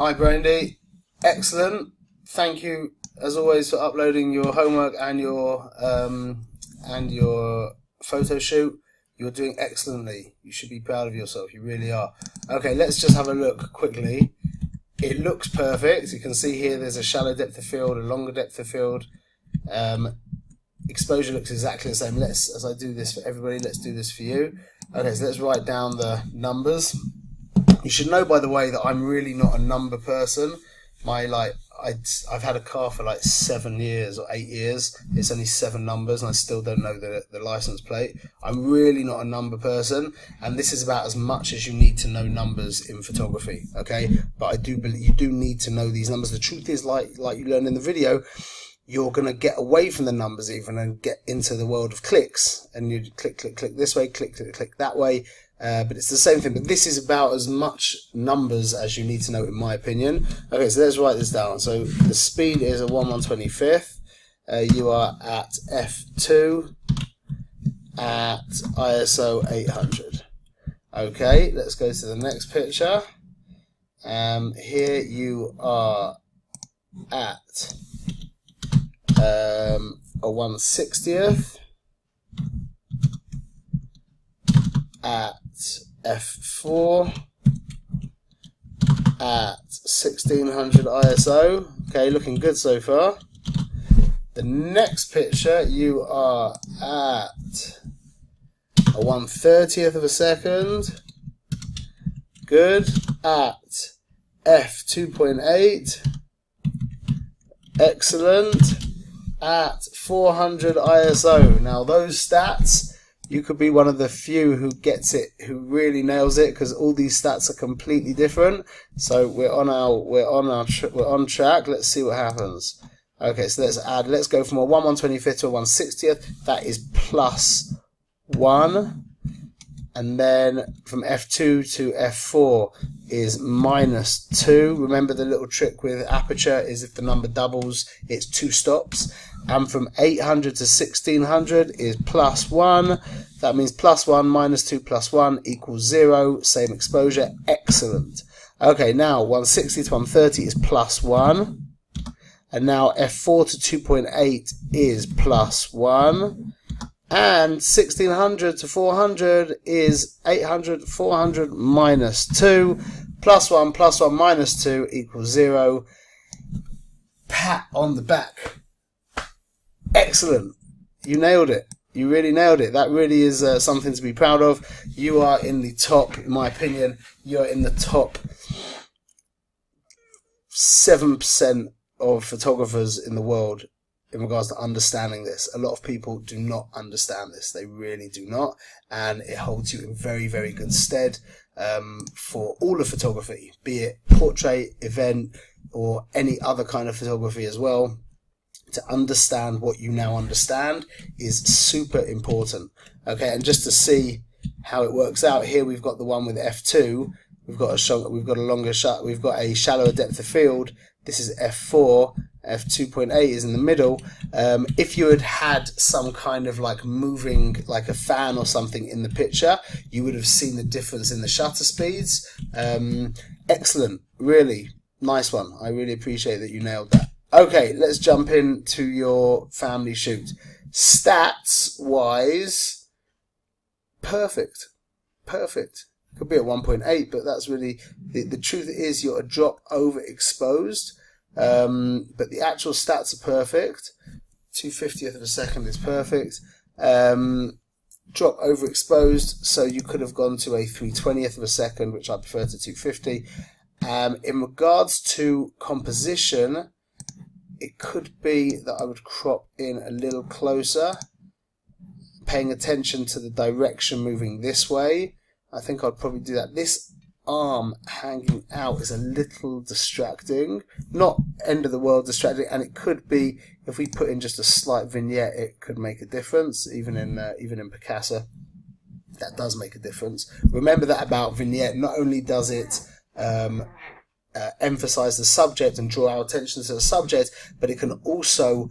Hi Breindy, excellent. Thank you as always for uploading your homework and your photo shoot. You're doing excellently. You should be proud of yourself. You really are. Okay, let's just have a look quickly. It looks perfect. You can see here there's a shallow depth of field, a longer depth of field. Exposure looks exactly the same. As I do this for everybody, let's do this for you. Okay, so let's write down the numbers. You should know, by the way, that I'm really not a number person. I've had a car for like 7 years or 8 years. It's only 7 numbers and I still don't know the license plate. I'm really not a number person, and this is about as much as you need to know numbers in photography, okay? But I do believe you do need to know these numbers. The truth is, like you learned in the video, you're going to get away from the numbers even and get into the world of clicks, and you click, click, click this way, click, click, click that way. But it's the same thing. But this is about as much numbers as you need to know, in my opinion. Okay, so let's write this down. So the speed is a 1/125th. You are at f2 at ISO 800. Okay, let's go to the next picture. Here you are at a 1/60th at f4 at 1600 ISO. Okay, looking good so far. The next picture, you are at a 1/30th of a second. Good. At f2.8. Excellent. At 400 ISO. Now those stats, you could be one of the few who gets it, who really nails it, because all these stats are completely different. So we're on track. Let's see what happens. Okay, so let's go from a 1/125th to a 1/60th. That is +1. And then from f2 to f4 is -2. Remember, the little trick with aperture is if the number doubles, it's 2 stops. And from 800 to 1600 is +1. That means +1 -2 +1 equals 0. Same exposure. Excellent. Okay, now 160 to 130 is +1. And now f4 to 2.8 is +1. And 1600 to 400 is 800, 400 -2. +1 +1 -2 equals 0. Pat on the back. Excellent. You nailed it. You really nailed it. That really is something to be proud of. You are in the top, in my opinion, you are in the top 7% of photographers in the world in regards to understanding this. A lot of people do not understand this. They really do not. And it holds you in very, very good stead for all of photography, be it portrait, event, or any other kind of photography as well. To understand what you now understand is super important. Okay, and just to see how it works out, here we've got the one with f2. We've got a longer shot. We've got a shallower depth of field. This is f4. f2.8 is in the middle. If you had some kind of like moving, like a fan or something in the picture, you would have seen the difference in the shutter speeds. Excellent, really nice one. I really appreciate that you nailed that. Okay, let's jump into your family shoot. Stats wise, perfect. Could be at 1.8, but that's really the truth is you're a drop overexposed. But the actual stats are perfect. 2/50th of a second is perfect. Drop overexposed, so you could have gone to a 3/20th of a second, which I prefer to 250. In regards to composition, it could be that I would crop in a little closer, paying attention to the direction moving this way. I think I'd probably do that. This arm hanging out is a little distracting, not end of the world distracting, and it could be, if we put in just a slight vignette, it could make a difference. Even in Picasso, that does make a difference. Remember that about vignette. Not only does it emphasize the subject and draw our attention to the subject, but it can also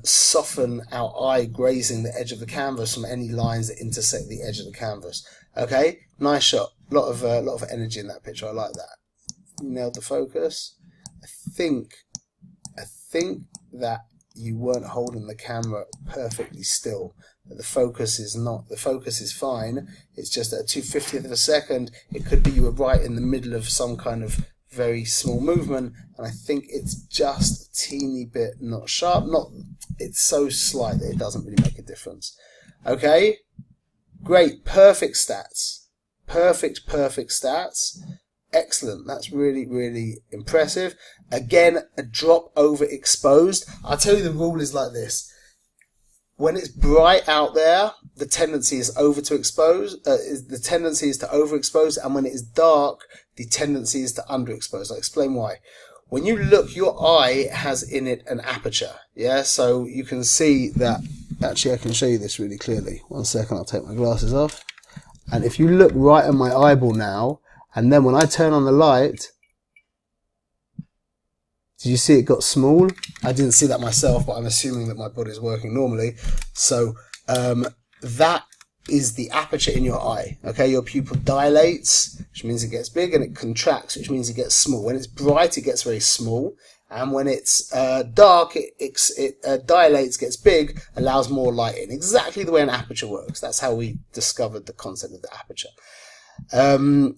soften our eye grazing the edge of the canvas from any lines that intersect the edge of the canvas. Okay, nice shot. Lot of energy in that picture. I like that. You nailed the focus. I think that you weren't holding the camera perfectly still. But the focus is not. The focus is fine. It's just at a 2/50th of a second. It could be you were right in the middle of some kind of very small movement, and I think it's just a teeny bit not sharp. It's so slight that it doesn't really make a difference. Okay, great, perfect stats, perfect stats. Excellent. That's really, really impressive. Again, a drop overexposed. I'll tell you the rule is like this. When it's bright out there, the tendency is to overexpose, and when it is dark, the tendency is to underexpose. I'll explain why. When you look, your eye has in it an aperture, yeah? So you can see that, actually I can show you this really clearly. One second, I'll take my glasses off. And if you look right at my eyeball now, and then when I turn on the light, did you see it got small? I didn't see that myself, but I'm assuming that my body is working normally. So that is the aperture in your eye. Okay, your pupil dilates, which means it gets big, and it contracts, which means it gets small. When it's bright, it gets very small, and when it's dark, it dilates, gets big, allows more light in. Exactly the way an aperture works. That's how we discovered the concept of the aperture.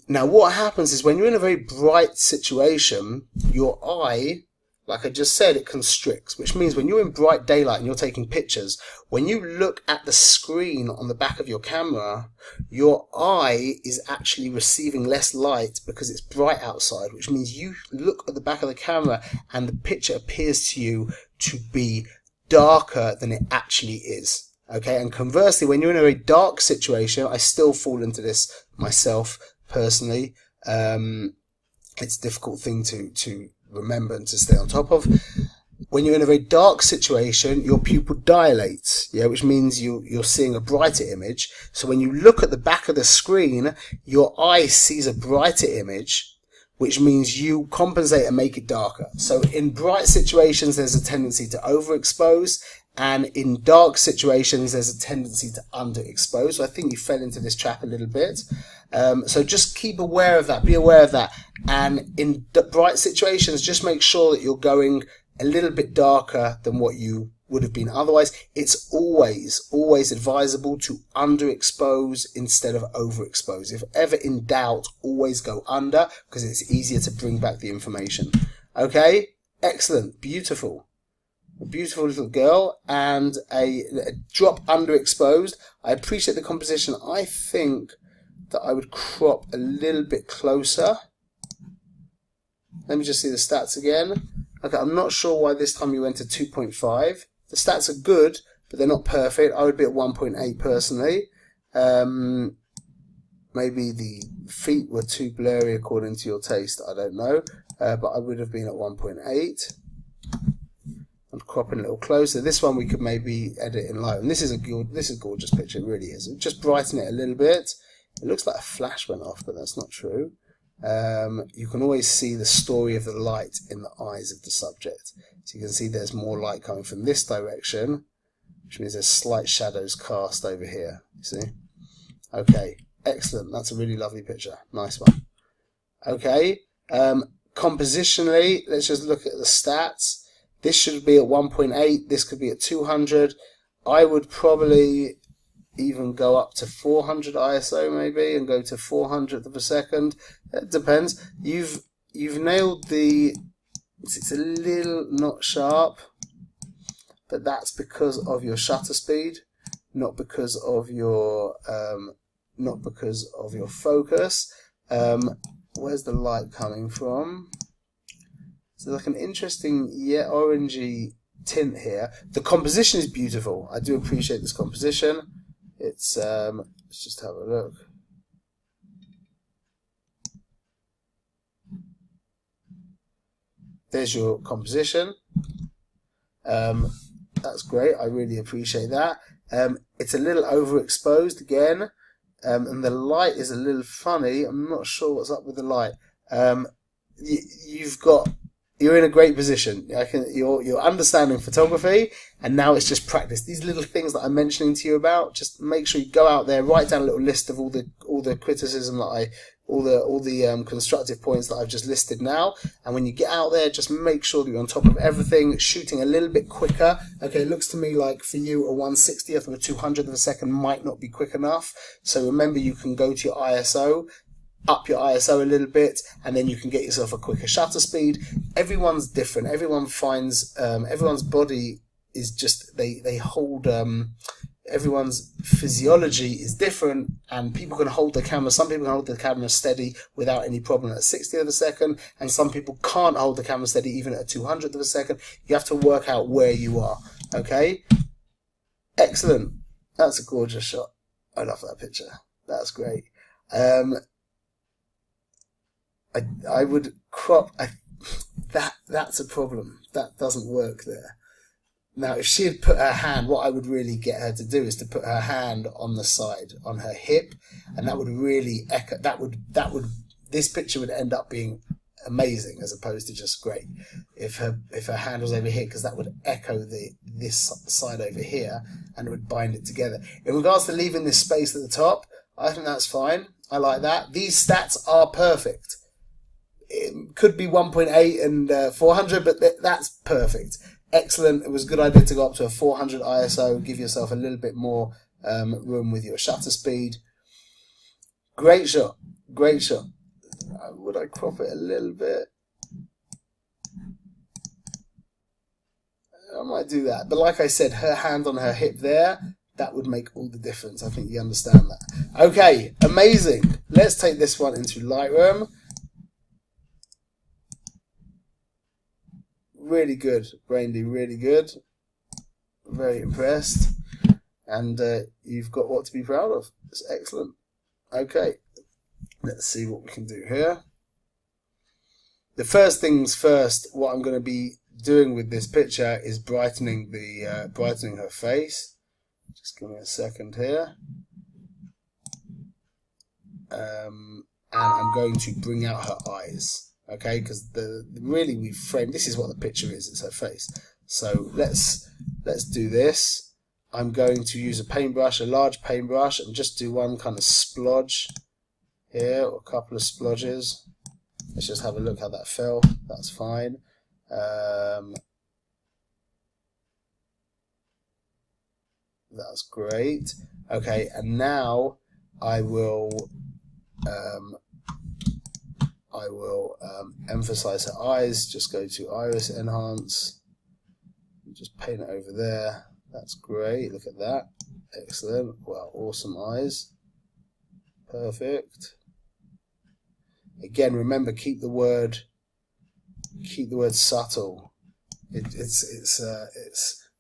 Now, what happens is when you're in a very bright situation, your eye, like I just said, it constricts, which means when you're in bright daylight and you're taking pictures, when you look at the screen on the back of your camera, your eye is actually receiving less light because it's bright outside, which means you look at the back of the camera and the picture appears to you to be darker than it actually is. Okay, and conversely, when you're in a very dark situation, I still fall into this myself personally. It's a difficult thing to remember and to stay on top of. When you're in a very dark situation, your pupil dilates, yeah, which means you're seeing a brighter image. So when you look at the back of the screen, your eye sees a brighter image, which means you compensate and make it darker. So in bright situations, there's a tendency to overexpose, and in dark situations, there's a tendency to underexpose. So I think you fell into this trap a little bit. So just keep aware of that, be aware of that. And in bright situations, just make sure that you're going a little bit darker than what you would have been otherwise. It's always advisable to underexpose instead of overexpose. If ever in doubt, always go under, because it's easier to bring back the information. Okay? Excellent. Beautiful. A beautiful little girl, and a drop underexposed. I appreciate the composition. I think that I would crop a little bit closer. Let me just see the stats again. Okay, I'm not sure why this time you went to 2.5. The stats are good, but they're not perfect. I would be at 1.8 personally. Maybe the feet were too blurry according to your taste. I don't know, but I would have been at 1.8. I'm cropping a little closer. This one we could maybe edit in light. And this is a gorgeous picture. It really is. Just brighten it a little bit. It looks like a flash went off, but that's not true. You can always see the story of the light in the eyes of the subject. So you can see there's more light coming from this direction, which means there's slight shadows cast over here. You see? Okay, excellent. That's a really lovely picture. Nice one. Okay, compositionally, let's just look at the stats. This should be at 1.8. This could be at 200. I would probably even go up to 400 ISO maybe, and go to 400th of a second. It depends. You've nailed the. It's a little not sharp, but that's because of your shutter speed, not because of your focus. Where's the light coming from? So like an interesting orangey tint here. The composition is beautiful. I do appreciate this composition. It's let's just have a look. There's your composition. That's great. I really appreciate that. It's a little overexposed again, and the light is a little funny. I'm not sure what's up with the light. You're in a great position. You're understanding photography, and now it's just practice. These little things that I'm mentioning to you about, just make sure you go out there, write down a little list of all the criticism that I all the constructive points that I've just listed now. And when you get out there, just make sure that you're on top of everything, shooting a little bit quicker. Okay, it looks to me like for you a 1/60th of a 200th of a second might not be quick enough. So remember, you can go to your ISO, up your ISO a little bit, and then you can get yourself a quicker shutter speed. Everyone's different. Everyone finds everyone's body is just they hold everyone's physiology is different, and people can hold the camera. Some people can hold the camera steady without any problem at a 60th of a second, and some people can't hold the camera steady even at a 200th of a second. You have to work out where you are. Okay, excellent. That's a gorgeous shot. I love that picture. That's great. I would crop. That's a problem. That doesn't work there. Now, if she had put her hand, what I would really get her to do is to put her hand on the side, on her hip, and that would really echo. This picture would end up being amazing as opposed to just great. If her hand was over here, because that would echo this side over here, and it would bind it together. In regards to leaving this space at the top, I think that's fine. I like that. These stats are perfect. It could be 1.8 and 400, but that's perfect. Excellent. It was a good idea to go up to a 400 ISO, give yourself a little bit more room with your shutter speed. Great shot. Great shot. Would I crop it a little bit? I might do that. But like I said, her hand on her hip there, that would make all the difference. I think you understand that. Okay, amazing. Let's take this one into Lightroom. Really good, Breindy, really good. Very impressed. And you've got what to be proud of. It's excellent. Okay, let's see what we can do here. The first things first, what I'm going to be doing with this picture is brightening her face. Just give me a second here. And I'm going to bring out her eyes. Okay, because really we've framed. This is what the picture is. It's her face. So let's do this. I'm going to use a paintbrush, a large paintbrush, and just do one kind of splodge here, or a couple of splodges. Let's just have a look how that fell. That's fine. That's great. Okay, and now I will emphasize her eyes. Just go to Iris Enhance. Just paint it over there. That's great. Look at that. Excellent. Wow, awesome eyes. Perfect. Again, remember, keep the word subtle. It's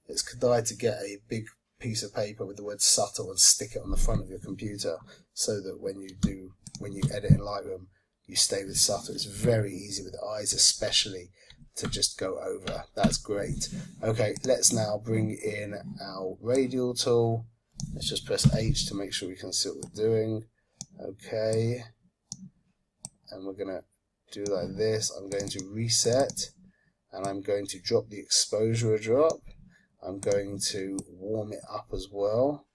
Kadai to get a big piece of paper with the word subtle and stick it on the front of your computer, so that when you edit in Lightroom, you stay with subtle. It's very easy with the eyes, especially, to just go over. That's great. Okay, let's now bring in our radial tool. Let's just press H to make sure we can see what we're doing. Okay, and we're gonna do like this. I'm going to reset, and I'm going to drop the exposure a drop. I'm going to warm it up as well.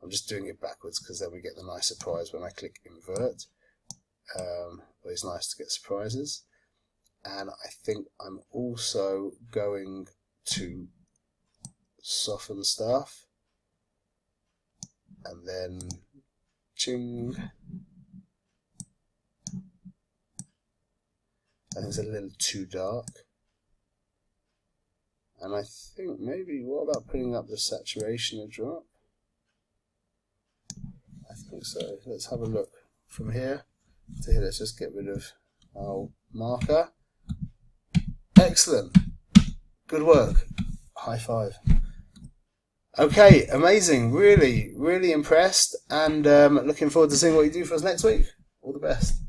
I'm just doing it backwards because then we get the nice surprise when I click invert. Always nice to get surprises. And I think I'm also going to soften stuff, and then ching. I think it's a little too dark. And I think maybe, what about putting up the saturation a drop? I think so. Let's have a look from here to here. Let's just get rid of our marker. Excellent. Good work. High five. Okay, amazing. Really, really impressed, and looking forward to seeing what you do for us next week. All the best.